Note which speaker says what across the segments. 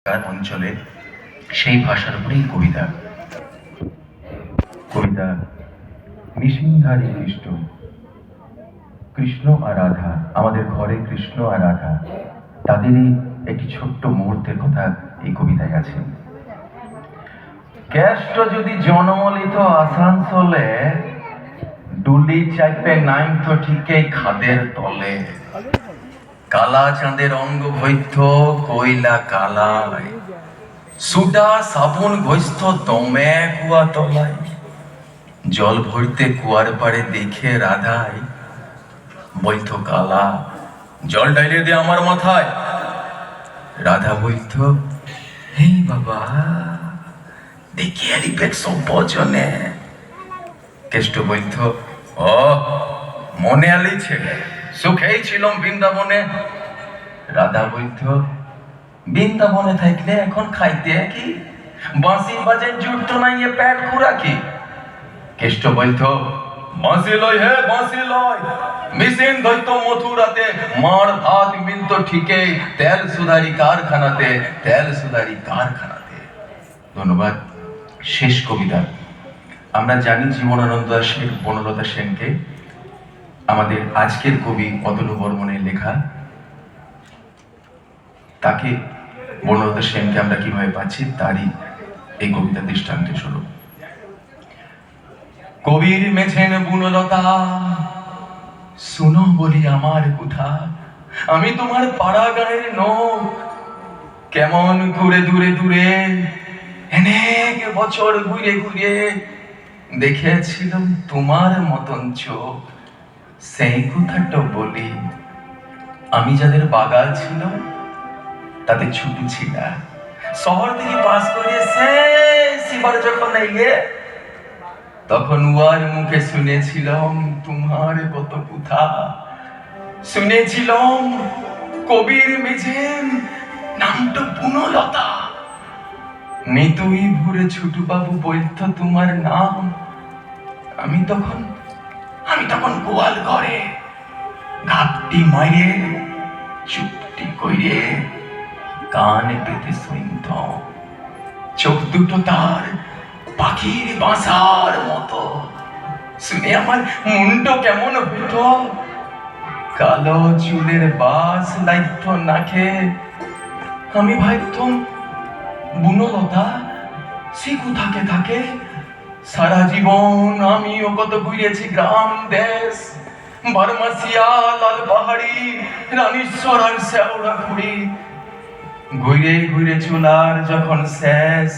Speaker 1: অঞ্চলে সেই ভাষার উপরেই কবিতা কবিতা নিশিমধারী কৃষ্ণ কৃষ্ণ আর রাধা, আমাদের ঘরে কৃষ্ণ আর রাধা, তাদেরই একটি ছোট্ট মুহূর্তের কথা এই কবিতায় আছে। কেষ্ট যদি জনমলিত আসানসোলে ডুলি চাইপে নাইম তো ঠিকই খাদের তলে, কালা চাঁদের অঙ্গ বৈধ্য কইলা কালায়, সুডা সাবুন ঘৈস্থ দমে কুয়া তলায়, জল ভরতে কুয়ার পাড়ে দেখে রাধাই বৈধ্য কালা, জল ডাইলে দে আমার মাথায়। রাধা বৈধ্য হেই বাবা দেখি আলিপেক সব্বজনে। কেষ্ট বৈধ্য ও মনে আলিছে, সুখেই ছিলাম বৃন্দাবনে। রাধা বৈধ্য বৃন্দাবনে থাকলে এখন খাইতে কি, বাঁশি বাজে জুটতো নাই এ পেট খুরা কি। কেষ্ট বৈধ্য বাঁশি লয় হে বাঁশি লয়, মিশিন ধরতো মথুরাতে, মার ভাত মিলতো ঠিকই তেল সুধারি কারখানাতে, তেল সুধারি কারখানাতে। ধন্যবাদ। শেষ কবিতা। আমরা জানি জীবনানন্দ দাশের বনলতা সেনকে, আমাদের আজকের কবি অতনু বর্মনের লেখা। তাকে বনলতা সেনকে আমরা কিভাবে পাচ্ছি তারই এই কবিতা দৃষ্টান্ত স্বরূপ। কবির মেছেন বনলতা শুনো বলি আমার কথা, আমি তোমার পাড়া গাঁয়ের নোক, কেমন ঘুরে দূরে দূরে অনেক বছর ঘুরে ঘুরে দেখেছিলাম তোমার মতন চোখ। সেই কথাটা বলি, আমি যাদের বাগাল ছিল তাদের ছুটি ছিল, শহর থেকে পাস করে এবার যখন এলে তখন উয়ার মুখে শুনেছিলাম তোমার কত কথা। শুনেছিলাম কবির মেঝেন নামটা বনলতা, নিতুই ভুরে ছোটু বাবু বলতো তোমার নাম। আমি তখন গোয়াল ঘরে ঘাপটি মাইরে চুপটি কইরে কান পেতে শুনত, চোখ দুটো তার পাখির বাসার মতো। শুনে আমার মুন্ডো কেমন হইত, কালো চুলের বাস লাগত নাকে। আমি ভাবতাম বনলতা সে কোথাকে থাকে। সারা জীবন আমিও কত ঘুরেছি গ্রাম দেশ, বারমাসিয়া লাল পাহাড়ি রানীশ্বর আর শেওড়া খুঁড়ি। ঘুরে ঘুরে চুলার যখন শেষ,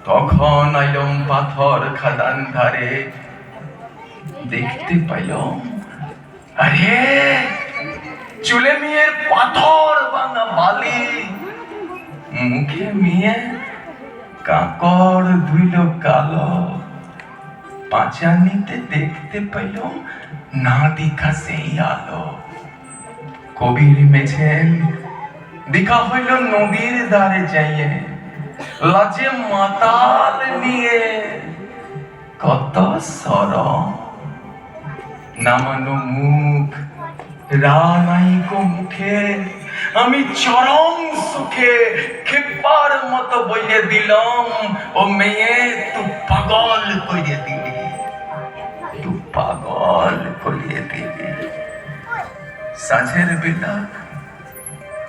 Speaker 1: তখন আইলম পাথর খাদান ধারে। দেখতে পাইলাম আরে চুলে মেয়ের পাথর ভাঙা বালি, মুখে মেয়ে কাকড় ধুইল কালো। পাঁচানিতে দেখতে পাইলাম না দেখা সেই আলো। কবির মেছেন দেখা হইল নদীর ধারে যাইয়ে, লাজে মাতাল নিয়ে কত সরম। নামানো মুখ রানাইকো মুখে, আমি চরম সুখে খেপার মতো বইলে দিলাম, ও মেয়ে তু পাগল কইরে দিলি, তু পাগল কইরে দিলি। সাঁঝের বেলা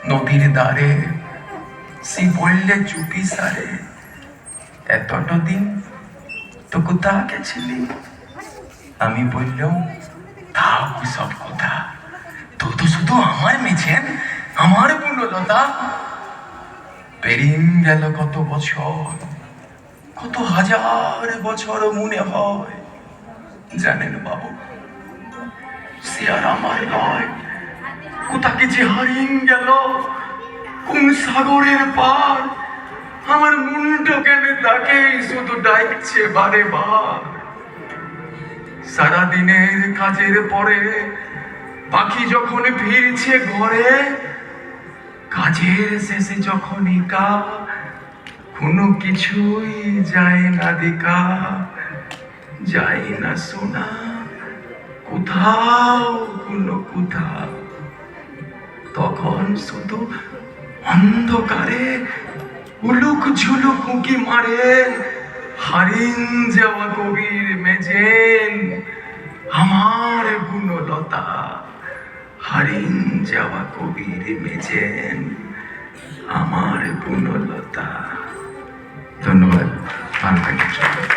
Speaker 1: নদীর ধারে সে বললে চুপি সারে, এতটা দিন তো কোথা গেছিলি। আমি বললাম থাক সব কথা, তো তো শুধু আমার মেছেন আমার বনলতা। পেরিন গেল কত বছর, কত হাজার বছর মনে হয়। জানেন বাবু সে আর আমার নয়, কোথাকে যে হারিয়ে গেল কোন সাগরের পার। আমার মুন্ডো কেন তাকে শুধু ডাকছে বারে বার। সারাদিনের কাজের পরে পাখি যখন ফিরছে ঘরে, কাজের শেষে যখন একা কোনো কিছুই যায় না দেখা, যায় না শোনা কোথাও কোনো কোথাও। তখন শুধু অন্ধকারে উলুক ঝুলুক উঁকি মারেন, হারিন যাওয়া কবির মেজেন আমার গুণলতা, হারিন যাওয়া কবির মেজেন আমার গুণলতা। ধন্যবাদ। ভালো থাকবেন।